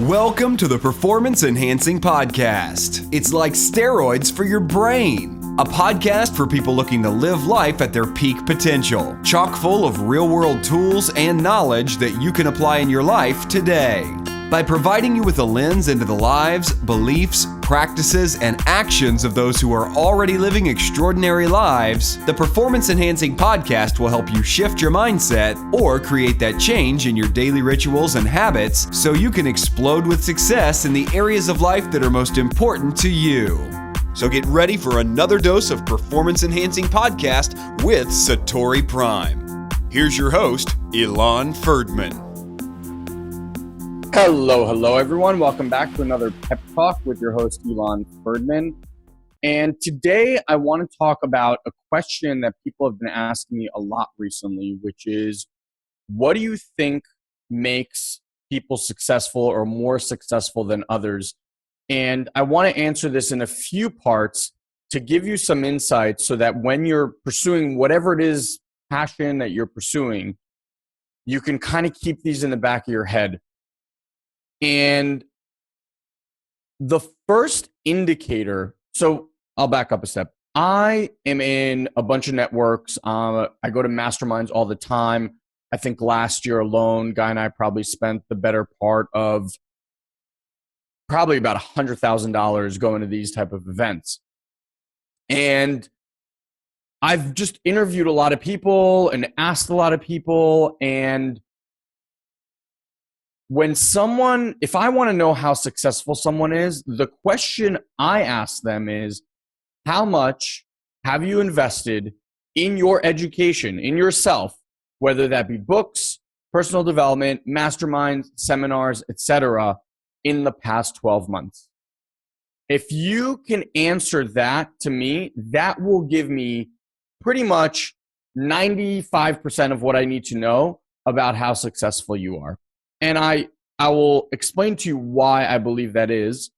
Welcome to the Performance Enhancing Podcast. It's like steroids for your brain. A podcast for people looking to live life at their peak potential. Chock full of real-world tools and knowledge that you can apply in your life today. By providing you with a lens into the lives, beliefs, practices, and actions of those who are already living extraordinary lives, the Performance Enhancing Podcast will help you shift your mindset or create that change in your daily rituals and habits so you can explode with success in the areas of life that are most important to you. So get ready for another dose of Performance Enhancing Podcast with SatoriPrime. Here's your host, Ilan Ferdman. Hello, everyone. Welcome back to another Pep Talk with your host, Ilan Ferdman. And today I want to talk about a question that people have been asking me a lot recently, which is, what do you think makes people successful or more successful than others? And I want to answer this in a few parts to give you some insight so that when you're pursuing whatever it is, passion that you're pursuing, you can kind of keep these in the back of your head. And the first indicator, so I'll back up a step. I am in a bunch of networks. I go to masterminds all the time. I think last year alone, Guy and I probably spent the better part of probably about $100,000 going to these type of events. And I've just interviewed a lot of people and asked a lot of people, and if I want to know how successful someone is, the question I ask them is, how much have you invested in your education, in yourself, whether that be books, personal development, masterminds, seminars, etc., in the past 12 months? If you can answer that to me, that will give me pretty much 95% of what I need to know about how successful you are. And I will explain to you why I believe that is.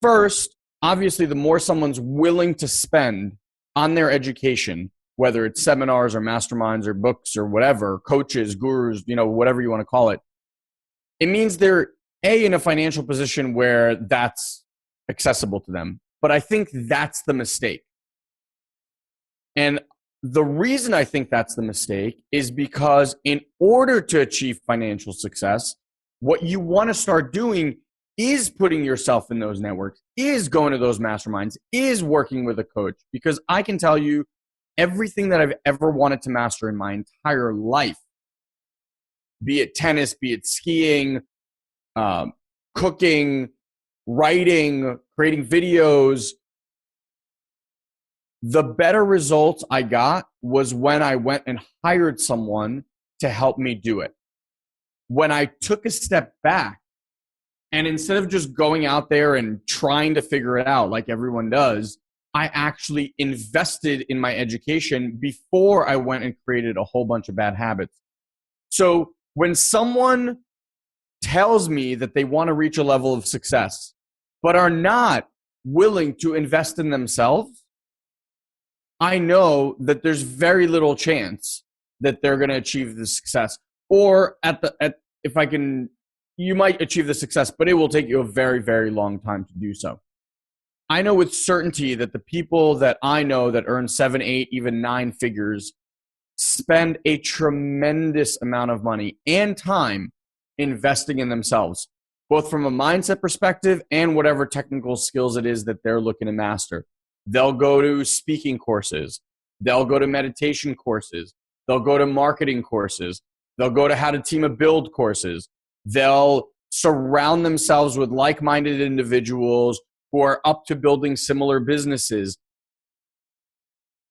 First, obviously, the more someone's willing to spend on their education, whether it's seminars or masterminds or books or whatever, coaches, gurus, whatever you want to call it, it means they're in a financial position where that's accessible to them. But I think that's the mistake. And the reason I think that's the mistake is because in order to achieve financial success, what you want to start doing is putting yourself in those networks, is going to those masterminds, is working with a coach. Because I can tell you, everything that I've ever wanted to master in my entire life, be it tennis, be it skiing, cooking, writing, creating videos, the better results I got was when I went and hired someone to help me do it. When I took a step back and instead of just going out there and trying to figure it out like everyone does, I actually invested in my education before I went and created a whole bunch of bad habits. So when someone tells me that they want to reach a level of success, but are not willing to invest in themselves, I know that there's very little chance that they're going to achieve the success. Or you might achieve the success, but it will take you a very, very long time to do so. I know with certainty that the people that I know that earn 7, 8, even 9 figures spend a tremendous amount of money and time investing in themselves, both from a mindset perspective and whatever technical skills it is that they're looking to master. They'll go to speaking courses. They'll go to meditation courses. They'll go to marketing courses. They'll go to how to team a build courses. They'll surround themselves with like-minded individuals who are up to building similar businesses.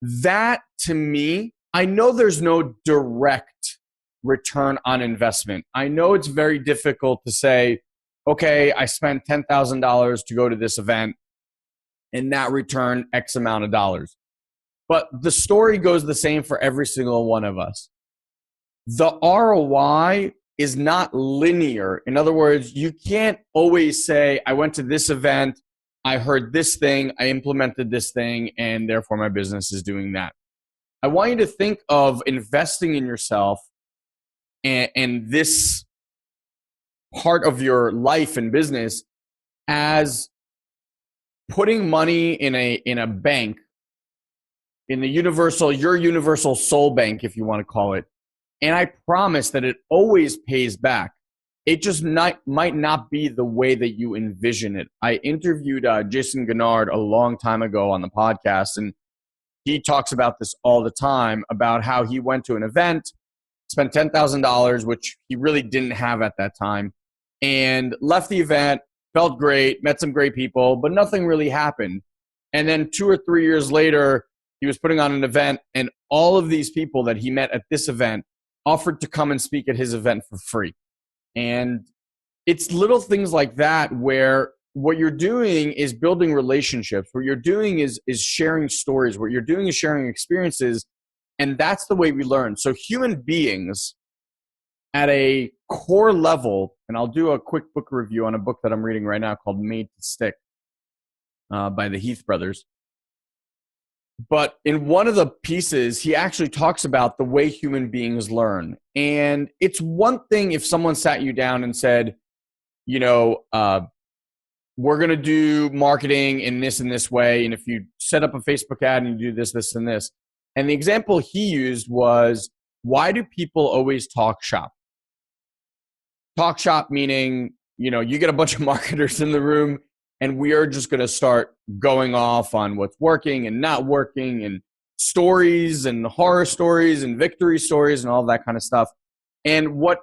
That, to me, I know there's no direct return on investment. I know it's very difficult to say, okay, I spent $10,000 to go to this event and that returned X amount of dollars. But the story goes the same for every single one of us. The ROI is not linear. In other words, you can't always say, I went to this event, I heard this thing, I implemented this thing, and therefore my business is doing that. I want you to think of investing in yourself and this part of your life and business as putting money in a bank, in the your universal soul bank, if you want to call it. And I promise that it always pays back. It just might not be the way that you envision it. I interviewed Jason Gennard a long time ago on the podcast, and he talks about this all the time, about how he went to an event, spent $10,000, which he really didn't have at that time, and left the event, felt great, met some great people, but nothing really happened. And then 2 or 3 years later, he was putting on an event, and all of these people that he met at this event offered to come and speak at his event for free. And it's little things like that where what you're doing is building relationships. What you're doing is sharing stories. What you're doing is sharing experiences. And that's the way we learn. So human beings at a core level, and I'll do a quick book review on a book that I'm reading right now called Made to Stick by the Heath brothers. But in one of the pieces, he actually talks about the way human beings learn. And it's one thing if someone sat you down and said, you know, we're going to do marketing in this and this way. And if you set up a Facebook ad and you do this, this, and this. And the example he used was, why do people always talk shop? Talk shop meaning, you know, you get a bunch of marketers in the room and we are just going to start going off on what's working and not working, and stories and horror stories and victory stories and all that kind of stuff. And what,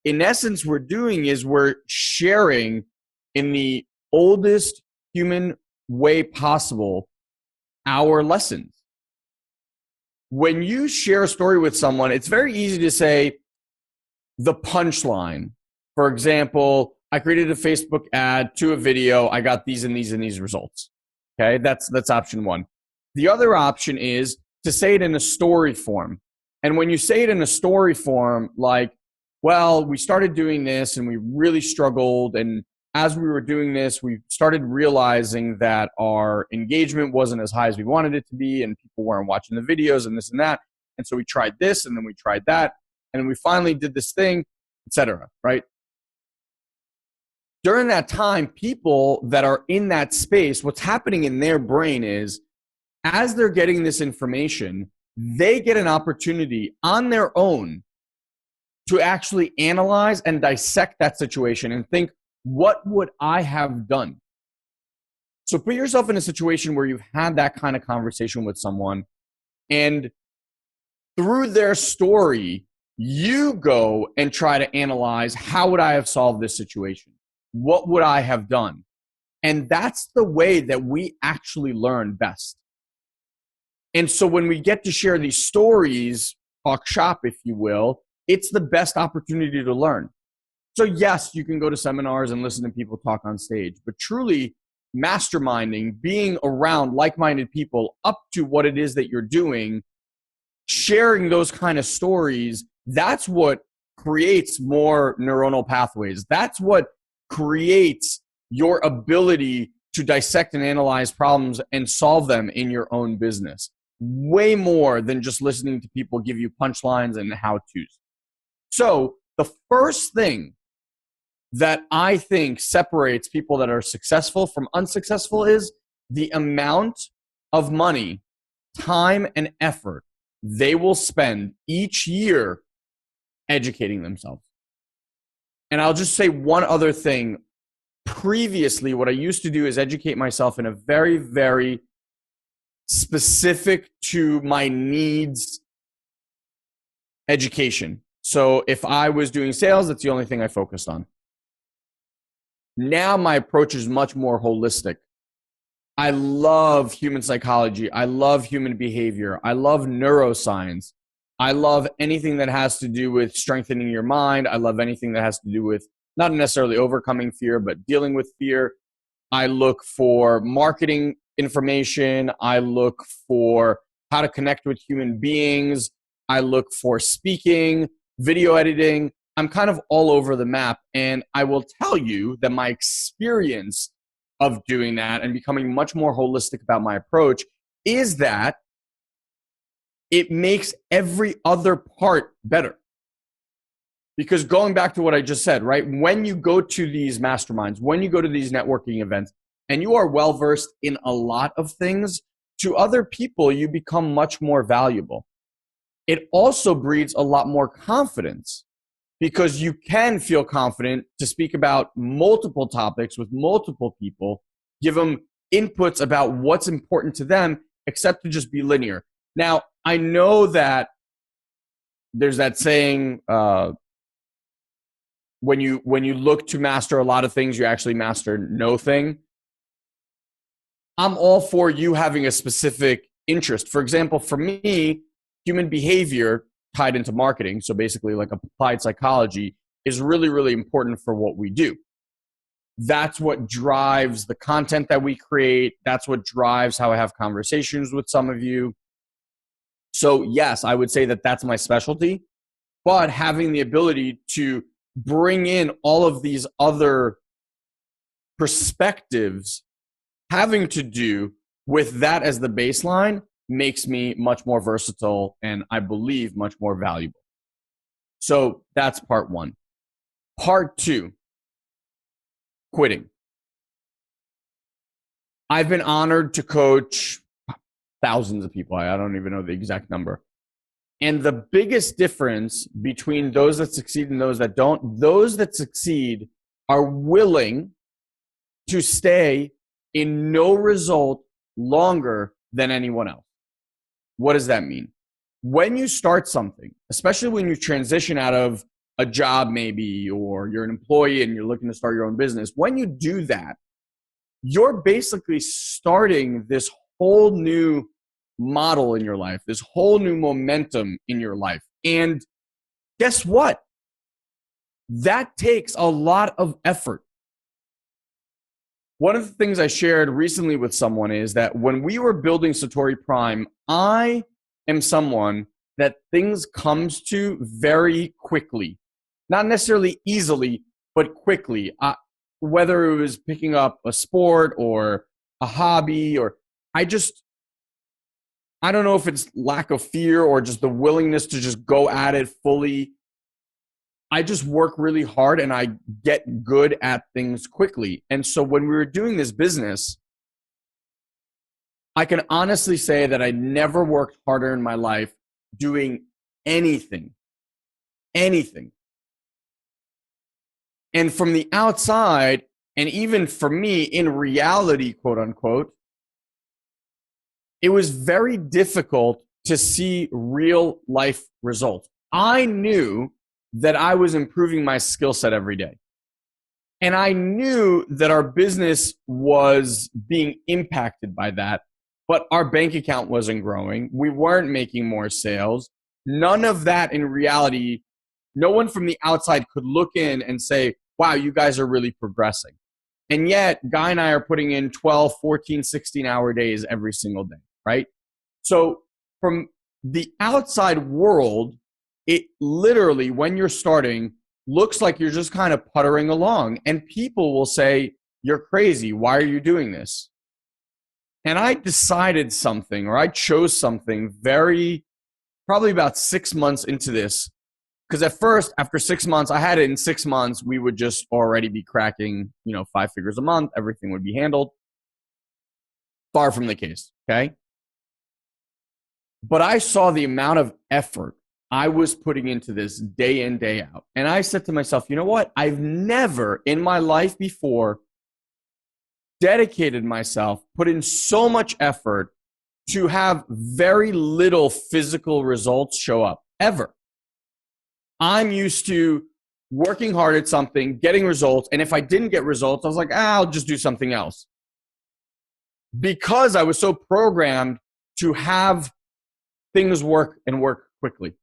in essence, we're doing is we're sharing in the oldest human way possible our lessons. When you share a story with someone, it's very easy to say the punchline. For example, I created a Facebook ad to a video. I got these and these and these results. Okay, that's option one. The other option is to say it in a story form. And when you say it in a story form, like, well, we started doing this and we really struggled. And as we were doing this, we started realizing that our engagement wasn't as high as we wanted it to be, and people weren't watching the videos and this and that. And so we tried this, and then we tried that, and we finally did this thing, etc. Right? During that time, people that are in that space, what's happening in their brain is, as they're getting this information, they get an opportunity on their own to actually analyze and dissect that situation and think, what would I have done? So put yourself in a situation where you've had that kind of conversation with someone, and through their story, you go and try to analyze, how would I have solved this situation? What would I have done? And that's the way that we actually learn best. And so when we get to share these stories, talk shop, if you will, it's the best opportunity to learn. So yes, you can go to seminars and listen to people talk on stage, but truly masterminding, being around like-minded people up to what it is that you're doing, sharing those kind of stories, that's what creates more neuronal pathways. That's what creates your ability to dissect and analyze problems and solve them in your own business. Way more than just listening to people give you punchlines and how-tos. So the first thing that I think separates people that are successful from unsuccessful is the amount of money, time, and effort they will spend each year educating themselves. And I'll just say one other thing. Previously, what I used to do is educate myself in a very, very specific to my needs education. So if I was doing sales, that's the only thing I focused on. Now my approach is much more holistic. I love human psychology. I love human behavior. I love neuroscience. I love anything that has to do with strengthening your mind. I love anything that has to do with not necessarily overcoming fear, but dealing with fear. I look for marketing information. I look for how to connect with human beings. I look for speaking, video editing. I'm kind of all over the map. And I will tell you that my experience of doing that and becoming much more holistic about my approach is that it makes every other part better. Because going back to what I just said, right? When you go to these masterminds, when you go to these networking events, and you are well-versed in a lot of things, to other people, you become much more valuable. It also breeds a lot more confidence because you can feel confident to speak about multiple topics with multiple people, give them inputs about what's important to them, except to just be linear. Now, I know that there's that saying, when you look to master a lot of things, you actually master no thing. I'm all for you having a specific interest. For example, for me, human behavior tied into marketing, so basically like applied psychology, is really, really important for what we do. That's what drives the content that we create. That's what drives how I have conversations with some of you. So yes, I would say that that's my specialty, but having the ability to bring in all of these other perspectives having to do with that as the baseline makes me much more versatile and I believe much more valuable. So that's part one. Part two, quitting. I've been honored to coach thousands of people. I don't even know the exact number. And the biggest difference between those that succeed and those that don't, those that succeed are willing to stay in no result longer than anyone else. What does that mean? When you start something, especially when you transition out of a job maybe, or you're an employee and you're looking to start your own business, when you do that, you're basically starting this whole new model in your life, this whole new momentum in your life. And guess what? That takes a lot of effort. One of the things I shared recently with someone is that when we were building SatoriPrime, I am someone that things comes to very quickly. Not necessarily easily, but quickly. Whether it was picking up a sport or a hobby, or I don't know if it's lack of fear or just the willingness to just go at it fully. I just work really hard and I get good at things quickly. And so when we were doing this business, I can honestly say that I never worked harder in my life doing anything. And from the outside, and even for me in reality, quote unquote, it was very difficult to see real life results. I knew that I was improving my skill set every day. And I knew that our business was being impacted by that, but our bank account wasn't growing. We weren't making more sales. None of that in reality, no one from the outside could look in and say, wow, you guys are really progressing. And yet, Guy and I are putting in 12, 14, 16-hour days every single day, right? So from the outside world, it literally, when you're starting, looks like you're just kind of puttering along. And people will say, you're crazy. Why are you doing this? And I decided something, or I chose something probably about 6 months into this. Because at first, after 6 months, I had it in 6 months, we would just already be cracking, 5 figures a month. Everything would be handled. Far from the case, okay? But I saw the amount of effort I was putting into this day in, day out. And I said to myself, you know what? I've never in my life before dedicated myself, put in so much effort to have very little physical results show up, ever. I'm used to working hard at something, getting results. And if I didn't get results, I was like, I'll just do something else. Because I was so programmed to have things work and work quickly.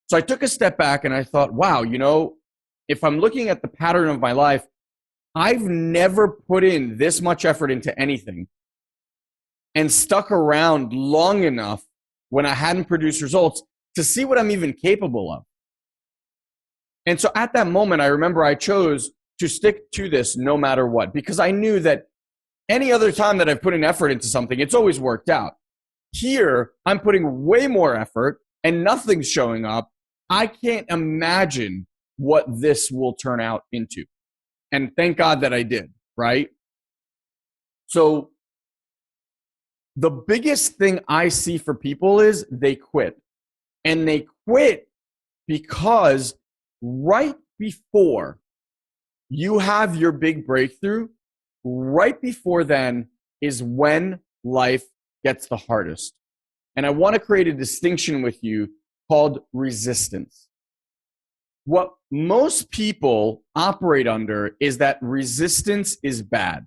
So I took a step back and I thought, wow, if I'm looking at the pattern of my life, I've never put in this much effort into anything and stuck around long enough when I hadn't produced results to see what I'm even capable of. And so at that moment, I remember I chose to stick to this no matter what, because I knew that any other time that I've put in effort into something, it's always worked out. Here, I'm putting way more effort and nothing's showing up. I can't imagine what this will turn out into. And thank God that I did, right? So the biggest thing I see for people is they quit. And they quit because right before you have your big breakthrough, right before then is when life gets the hardest. And I want to create a distinction with you called resistance. What most people operate under is that resistance is bad.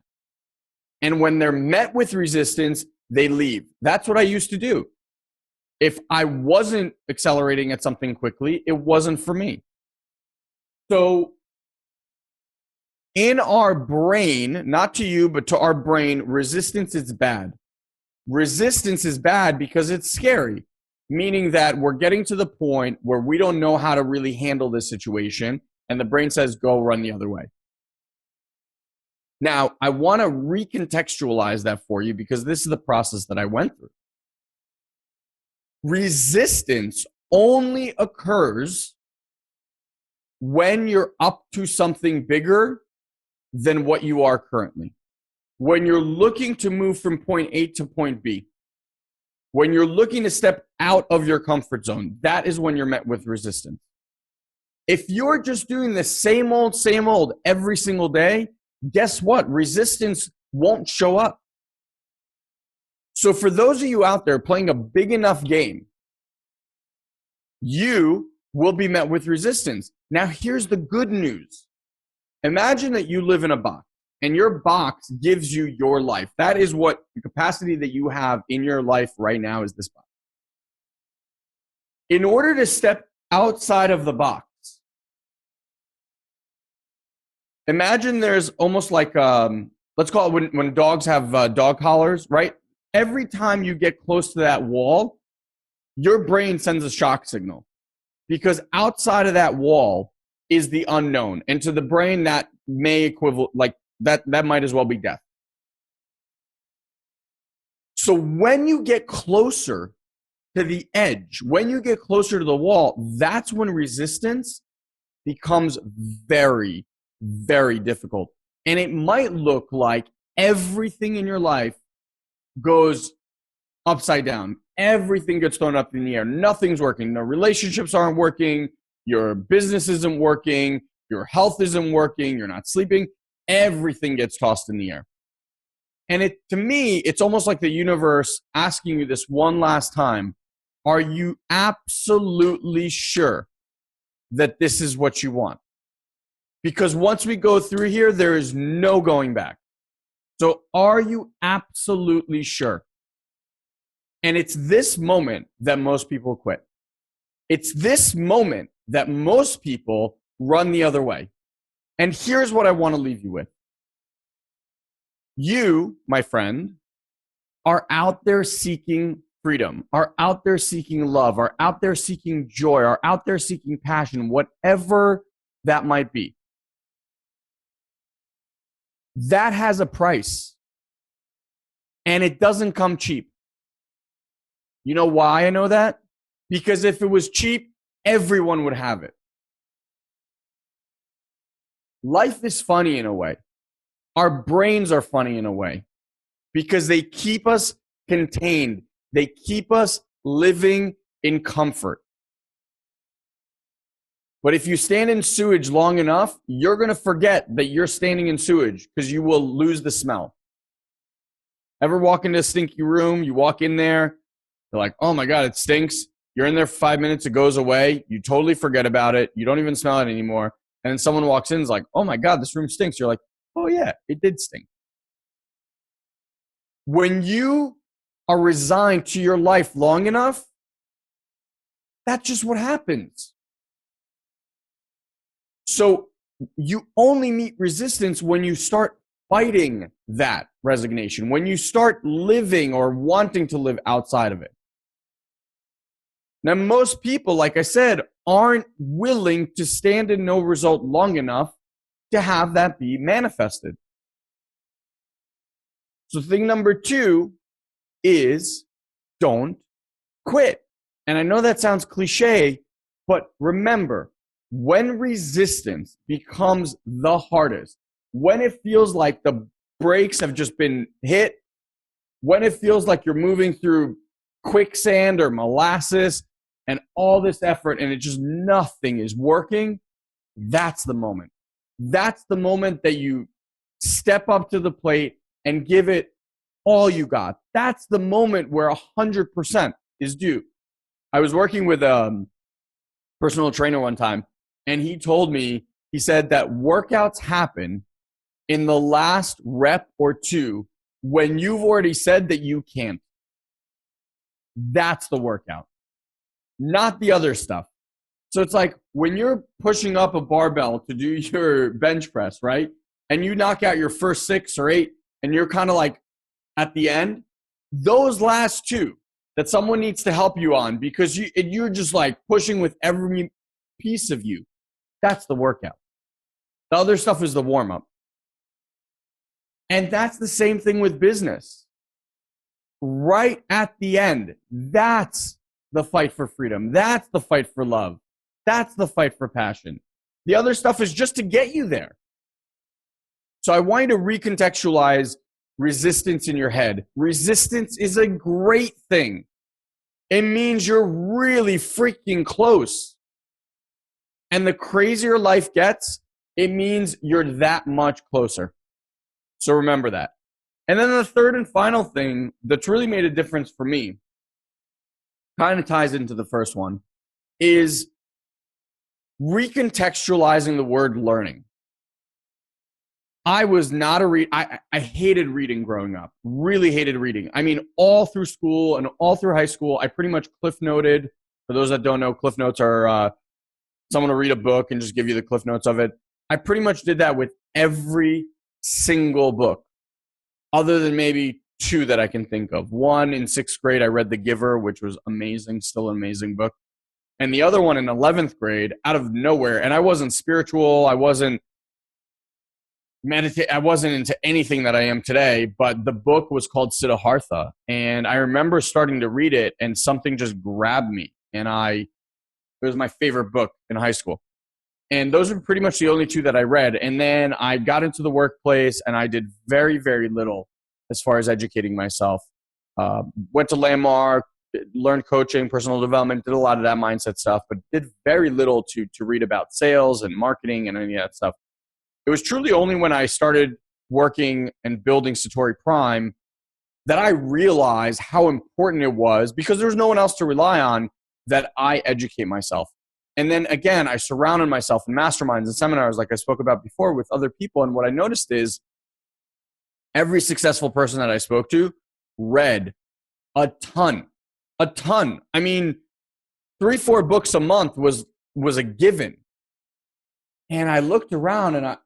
And when they're met with resistance, they leave. That's what I used to do. If I wasn't accelerating at something quickly, it wasn't for me. So in our brain, not to you, but to our brain, resistance is bad. Resistance is bad because it's scary, meaning that we're getting to the point where we don't know how to really handle this situation, and the brain says, go run the other way. Now, I want to recontextualize that for you because this is the process that I went through. Resistance only occurs when you're up to something bigger than what you are currently. When you're looking to move from point A to point B, when you're looking to step out of your comfort zone, that is when you're met with resistance. If you're just doing the same old every single day, guess what? Resistance won't show up. So for those of you out there playing a big enough game, you will be met with resistance. Now, here's the good news. Imagine that you live in a box and your box gives you your life. That is what the capacity that you have in your life right now is this box. In order to step outside of the box, imagine there's almost like, let's call it when dogs have dog collars, right? Every time you get close to that wall, your brain sends a shock signal because outside of that wall is the unknown. And to the brain, that may equivalent, like that might as well be death. So when you get closer to the edge, when you get closer to the wall, that's when resistance becomes very, very difficult. And it might look like everything in your life goes upside down. Everything gets thrown up in the air. Nothing's working. No relationships aren't working. Your business isn't working. Your health isn't working. You're not sleeping. Everything gets tossed in the air. And to me, it's almost like the universe asking you this one last time. Are you absolutely sure that this is what you want? Because once we go through here, there is no going back. So are you absolutely sure? And it's this moment that most people quit. It's this moment that most people run the other way. And here's what I want to leave you with. You, my friend, are out there seeking freedom, are out there seeking love, are out there seeking joy, are out there seeking passion, whatever that might be. That has a price. And it doesn't come cheap. You know why I know that? Because if it was cheap, everyone would have it. Life is funny in a way. Our brains are funny in a way because they keep us contained. They keep us living in comfort. But if you stand in sewage long enough, you're going to forget that you're standing in sewage because you will lose the smell. Ever walk into a stinky room? You walk in there, you're like, oh my God, it stinks. You're in there for 5 minutes, it goes away. You totally forget about it. You don't even smell it anymore. And then someone walks in and is like, oh my God, this room stinks. You're like, oh yeah, it did stink. When you are resigned to your life long enough, that's just what happens. So you only meet resistance when you start fighting that resignation, when you start living or wanting to live outside of it. Now, most people, like I said, aren't willing to stand in no result long enough to have that be manifested. So thing number 2 is don't quit. And I know that sounds cliche, but remember, when resistance becomes the hardest, when it feels like the brakes have just been hit, when it feels like you're moving through quicksand or molasses and all this effort and it just nothing is working, that's the moment. That's the moment that you step up to the plate and give it all you got. That's the moment where 100% is due. I was working with a personal trainer one time, and he told me, he said that workouts happen in the last rep or two when you've already said that you can't. That's the workout, not the other stuff. So it's like when you're pushing up a barbell to do your bench press, right? And you knock out your first 6 or 8, and you're kind of like at the end, those last two that someone needs to help you on because you're just like pushing with every piece of you. That's the workout. The other stuff is the warm-up. And that's the same thing with business. Right at the end, that's the fight for freedom. That's the fight for love. That's the fight for passion. The other stuff is just to get you there. So I want you to recontextualize resistance in your head. Resistance is a great thing. It means you're really freaking close. And the crazier life gets, it means you're that much closer. So remember that. And then the third and final thing that's really made a difference for me, kind of ties into the first one, is recontextualizing the word learning. I was not I hated reading growing up. Really hated reading. I mean, all through school and all through high school, I pretty much cliff noted. For those that don't know, cliff notes are someone will read a book and just give you the cliff notes of it. I pretty much did that with every single book, other than maybe 2 that I can think of. One in 6th grade, I read The Giver, which was amazing, still an amazing book. And the other one in 11th grade, out of nowhere. And I wasn't spiritual. I wasn't I wasn't into anything that I am today, but the book was called Siddhartha. And I remember starting to read it and something just grabbed me. And it was my favorite book in high school. And those are pretty much the only 2 that I read. And then I got into the workplace and I did very, very little as far as educating myself. Went to Landmark, learned coaching, personal development, did a lot of that mindset stuff, but did very little to read about sales and marketing and any of that stuff. It was truly only when I started working and building SatoriPrime that I realized how important it was, because there was no one else to rely on, that I educate myself. And then again, I surrounded myself in masterminds and seminars, like I spoke about before, with other people. And what I noticed is every successful person that I spoke to read a ton. I mean, 3-4 books a month was a given. And I looked around and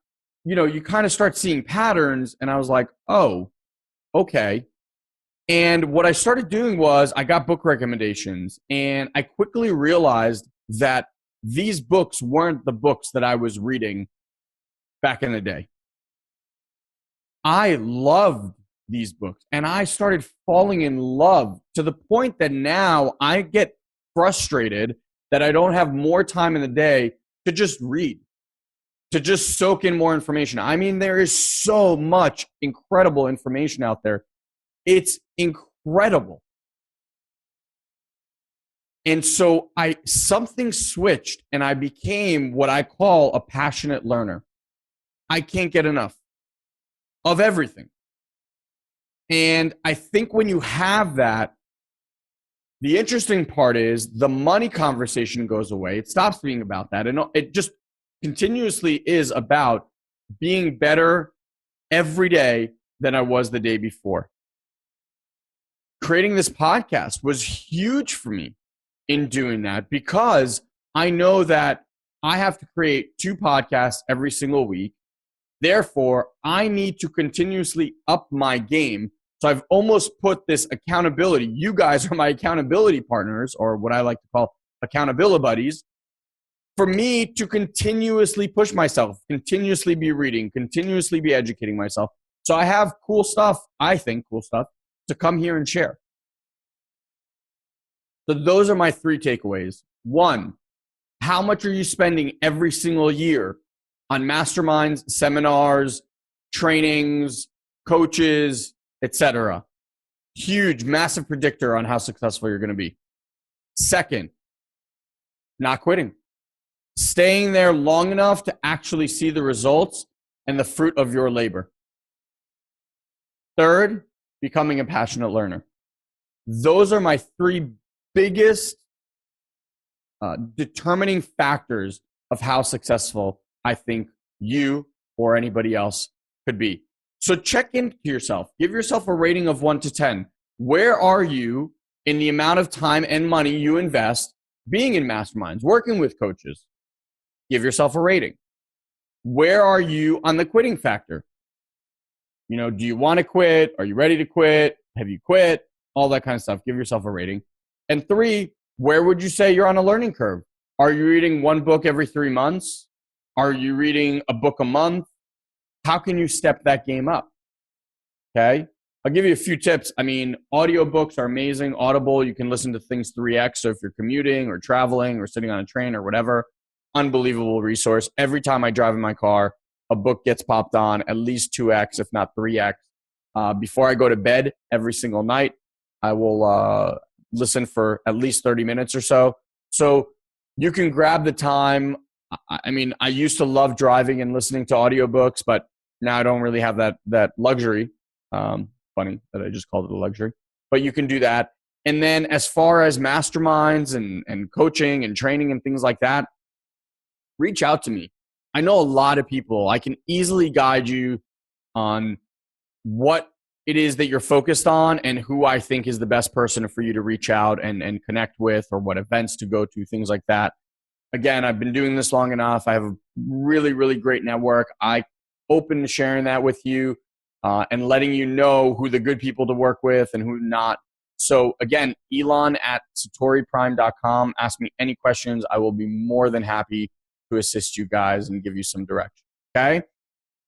you kind of start seeing patterns, and I was like, oh, okay. And what I started doing was I got book recommendations, and I quickly realized that these books weren't the books that I was reading back in the day. I loved these books, and I started falling in love to the point that now I get frustrated that I don't have more time in the day to just read, to just soak in more information. I mean, there is so much incredible information out there. It's incredible. And so something switched, and I became what I call a passionate learner. I can't get enough of everything. And I think when you have that, the interesting part is the money conversation goes away. It stops being about that. And it just continuously is about being better every day than I was the day before. Creating this podcast was huge for me in doing that, because I know that I have to create 2 podcasts every single week. Therefore, I need to continuously up my game. So I've almost put this accountability. You guys are my accountability partners, or what I like to call accountability buddies, for me to continuously push myself, continuously be reading, continuously be educating myself. So I have cool stuff, to come here and share. So those are my 3 takeaways. 1, How much are you spending every single year on masterminds, seminars, trainings, coaches, etc.? Huge, massive predictor on how successful you're going to be. Second, not quitting. Staying there long enough to actually see the results and the fruit of your labor. Third, becoming a passionate learner. Those are my three biggest determining factors of how successful I think you or anybody else could be. So check into yourself. Give yourself a rating of 1 to 10. Where are you in the amount of time and money you invest being in masterminds, working with coaches? Give yourself a rating. Where are you on the quitting factor? Do you want to quit? Are you ready to quit? Have you quit? All that kind of stuff. Give yourself a rating. And 3, where would you say you're on a learning curve? Are you reading one book every 3 months? Are you reading a book a month? How can you step that game up? Okay. I'll give you a few tips. Audiobooks are amazing. Audible, you can listen to things 3x. So if you're commuting or traveling or sitting on a train or whatever, unbelievable resource. Every time I drive in my car, a book gets popped on at least 2x, if not 3x. Before I go to bed every single night, I will listen for at least 30 minutes or so. So you can grab the time. I used to love driving and listening to audiobooks, but now I don't really have that luxury. Funny that I just called it a luxury, but you can do that. And then as far as masterminds and coaching and training and things like that, reach out to me. I know a lot of people. I can easily guide you on what it is that you're focused on and who I think is the best person for you to reach out and connect with, or what events to go to, things like that. Again, I've been doing this long enough. I have a really, really great network. I'm open to sharing that with you and letting you know who the good people to work with and who not. So again, Elon@SatoriPrime.com. Ask me any questions. I will be more than happy to assist you guys and give you some direction. Okay?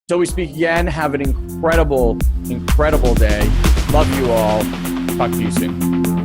Till we speak again, have an incredible, incredible day. Love you all. Talk to you soon.